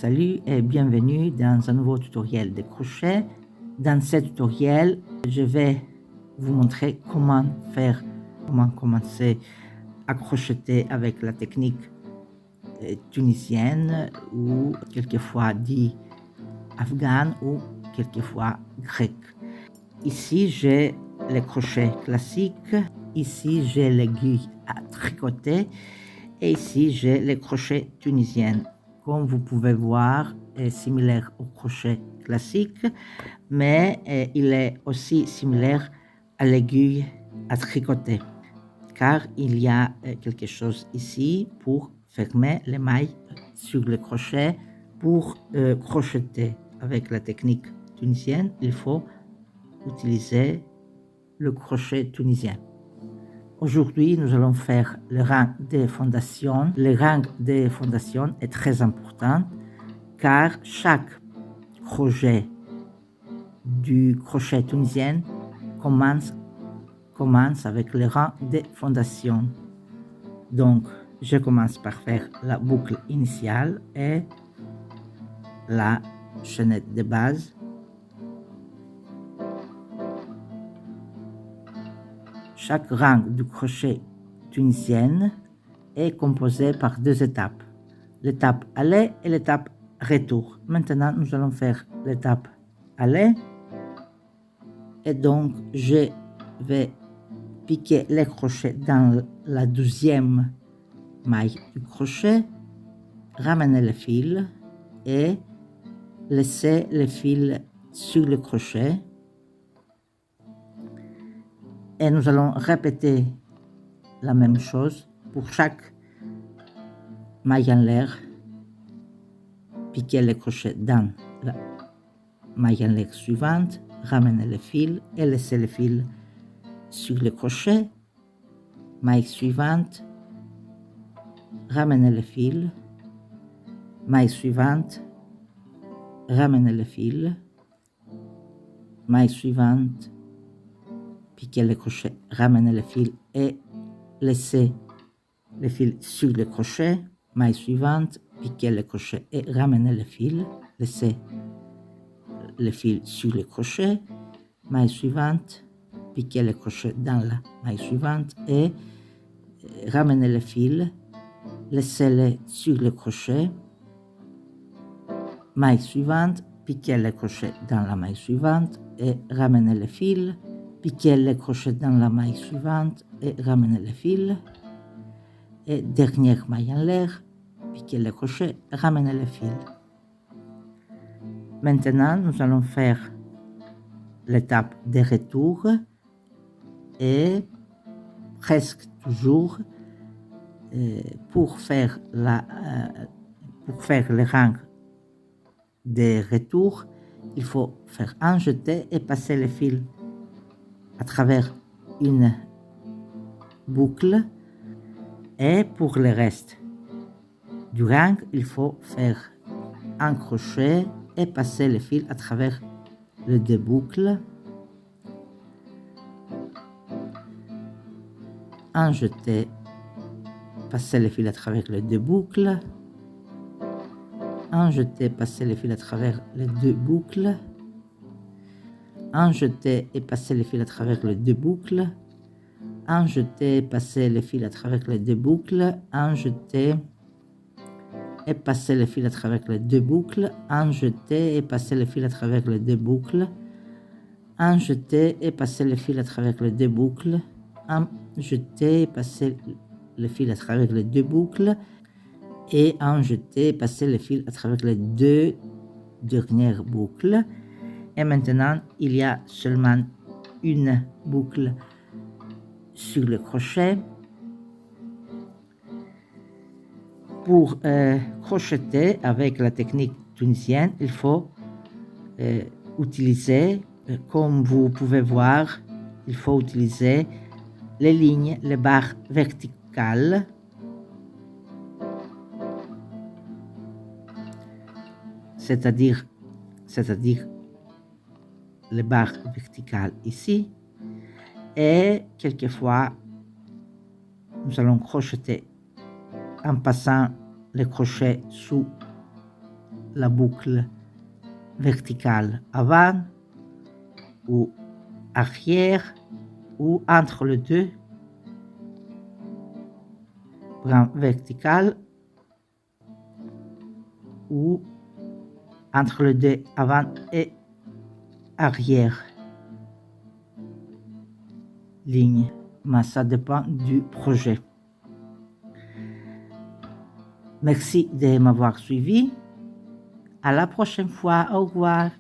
Salut et bienvenue dans un nouveau tutoriel de crochet. Dans ce tutoriel, je vais vous montrer comment commencer à crocheter avec la technique tunisienne ou quelquefois dit afghane ou quelquefois grec. Ici, j'ai le crochet classique. Ici, j'ai l'aiguille à tricoter. Et ici, j'ai le crochet tunisien. Comme vous pouvez voir, est similaire au crochet classique, mais il est aussi similaire à l'aiguille à tricoter, car il y a quelque chose ici pour fermer les mailles sur le crochet. Pour crocheter avec la technique tunisienne, il faut utiliser le crochet tunisien. Aujourd'hui, nous allons faire le rang des fondations. Le rang des fondations est très important car chaque crochet du crochet tunisien commence avec le rang des fondations. Donc, je commence par faire la boucle initiale et la chaînette de base. Chaque rang du crochet tunisien est composé par deux étapes, l'étape aller et l'étape retour. Maintenant, nous allons faire l'étape aller et donc je vais piquer les crochets dans la 12e maille du crochet, ramener le fil et laisser le fil sur le crochet. Et nous allons répéter la même chose pour chaque maille en l'air. Piquer le crochet dans la maille en l'air suivante, ramener le fil et laisser le fil sur le crochet. Maille suivante, ramener le fil. Maille suivante, ramener le fil. Maille suivante, piquer le crochet, ramener le fil et laisser le fil sur le crochet. Maille suivante, piquer le crochet et ramener le fil, laisser le fil sur le crochet. Maille suivante, piquer le crochet dans la maille suivante et ramener le fil, laisser-le sur le crochet. Maille suivante, piquer le crochet dans la maille suivante et ramener le fil, piquer le crochet dans la maille suivante et ramener le fil. Et dernière maille en l'air, piquer le crochet, ramener le fil. Maintenant, nous allons faire l'étape de retour et presque toujours pour faire le rang de retour, il faut faire un jeté et passer le fil à travers une boucle. Et pour le reste du rang, il faut faire un crochet et passer le fil à travers les deux boucles. Un jeté, passer le fil à travers les deux boucles. Un jeté, passer le fil à travers les deux boucles. Un jeté et passer le fil à travers les deux boucles. Un jeté, passer le fil à travers les deux boucles. Un jeté et passer le fil à travers les deux boucles. Un jeté et passer le fil à travers les deux boucles. Un jeté et passer le fil à travers les deux boucles. Un jeté et passer le fil à travers les deux boucles. Et un jeté, passer le fil à travers les deux dernières boucles. Et maintenant, il y a seulement une boucle sur le crochet. Pour crocheter avec la technique tunisienne, il faut utiliser, comme vous pouvez voir, il faut utiliser les lignes, les barres verticales. C'est-à-dire les barres verticales ici. Et quelquefois, nous allons crocheter en passant le crochet sous la boucle verticale avant ou arrière ou entre les deux, bras vertical ou entre les deux avant et arrière ligne, mais ça dépend du projet. Merci de m'avoir suivi. À la prochaine fois. Au revoir.